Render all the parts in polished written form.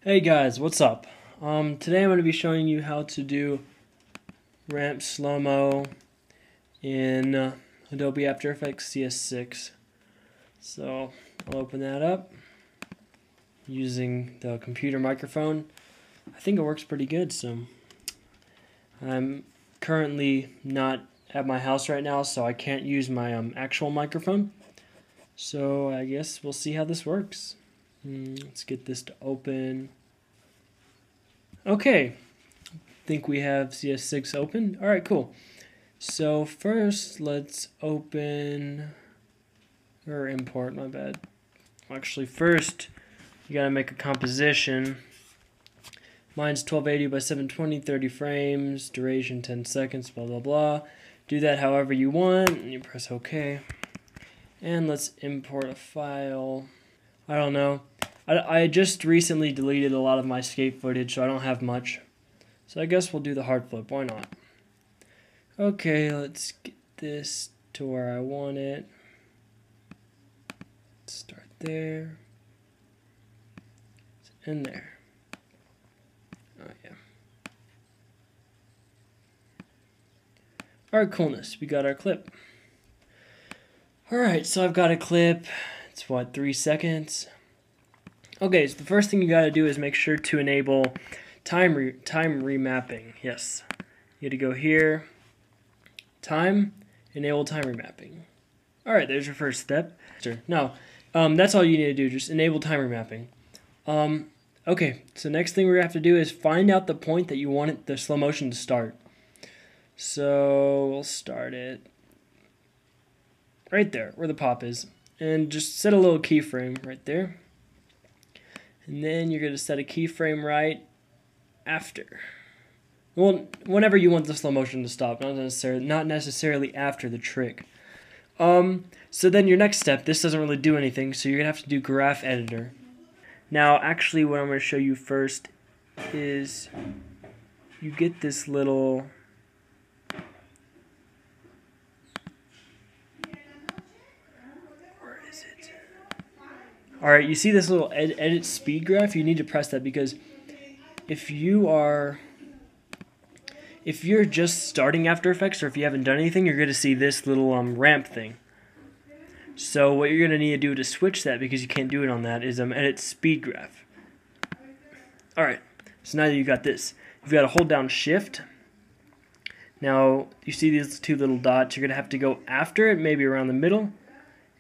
Hey guys, what's up? Today I'm going to be showing you how to do ramp slow-mo in Adobe After Effects CS6. So I'll open that up using the computer microphone. I think it works pretty good. So I'm currently not at my house right now, so I can't use my actual microphone. So I guess we'll see how this works. Let's get this to open. Okay, I think we have CS6 open. Alright, cool. So first, let's open, or import, my bad. Actually, first, you gotta make a composition. Mine's 1280 by 720, 30 frames, duration 10 seconds, blah, blah, blah. Do that however you want, and you press OK. And let's import a file. I don't know. I just recently deleted a lot of my skate footage, so I don't have much. So I guess we'll do the hard flip. Why not? Okay, let's get this to where I want it. Let's start there. And there. Oh, yeah. Alright, coolness. We got our clip. Alright, so I've got a clip. It's what, 3 seconds? Okay, so the first thing you gotta do is make sure to enable time remapping. Yes, you gotta go here, enable time remapping. All right, there's your first step. No, that's all you need to do. Just enable time remapping. Okay, so next thing we have to do is find out the point that you want the slow motion to start. So we'll start it right there where the pop is, and just set a little keyframe right there. And then you're going to set a keyframe right after. Well, whenever you want the slow motion to stop, not necessarily after the trick. So then your next step, this doesn't really do anything, so you're going to have to do graph editor. Now, actually, what I'm going to show you first is you get this little... Alright, you see this little edit speed graph? You need to press that because if you're just starting After Effects or if you haven't done anything, you're going to see this little ramp thing. So what you're going to need to do to switch that, because you can't do it on that, is edit speed graph. Alright, so now that you've got this, you've got to hold down shift. Now, you see these two little dots, you're going to have to go after it, maybe around the middle,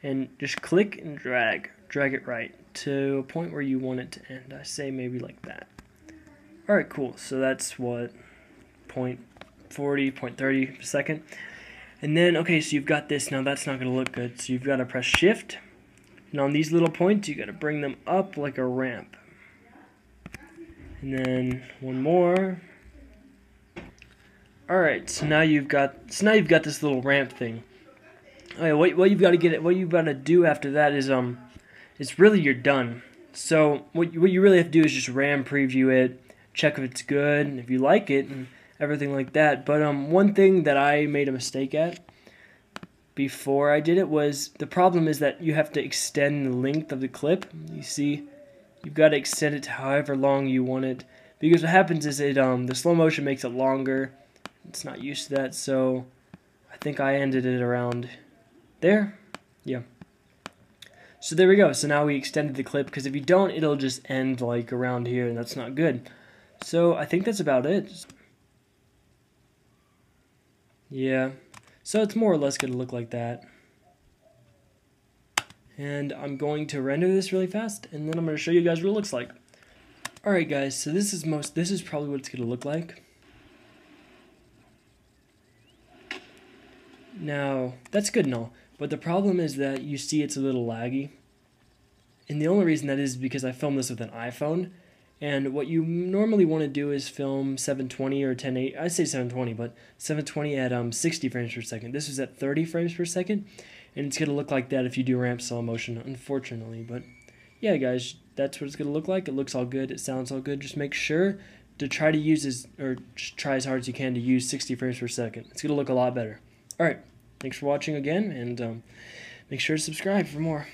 and just click and drag it right to a point where you want it to end. I say maybe like that. Alright, cool. So that's what, 0.40, 0.30 per second. And then, okay, so you've got this. Now that's not going to look good. So you've got to press shift. And on these little points, you got to bring them up like a ramp. And then one more. Alright, so now you've got this little ramp thing. Okay, what you've got to do after that is it's really you're done. So what you really have to do is just RAM preview it, check if it's good, and if you like it, and everything like that. But one thing that I made a mistake at before I did it was, the problem is that you have to extend the length of the clip. You see, you've got to extend it to however long you want it, because what happens is the slow motion makes it longer. It's not used to that, so I think I ended it around there. Yeah. So there we go. So now we extended the clip, because if you don't, it'll just end like around here, and that's not good. So I think that's about it. Yeah. So it's more or less going to look like that. And I'm going to render this really fast, and then I'm going to show you guys what it looks like. Alright guys, so this is probably what it's going to look like. Now, that's good and all, but the problem is that you see it's a little laggy. And the only reason that is because I filmed this with an iPhone, and what you normally want to do is film 720 or 1080, I say 720, but 720 at 60 frames per second. This is at 30 frames per second, and it's going to look like that if you do ramp slow motion, unfortunately. But yeah, guys, that's what it's going to look like. It looks all good, it sounds all good. Just make try as hard as you can to use 60 frames per second. It's going to look a lot better. Alright, thanks for watching again, and make sure to subscribe for more.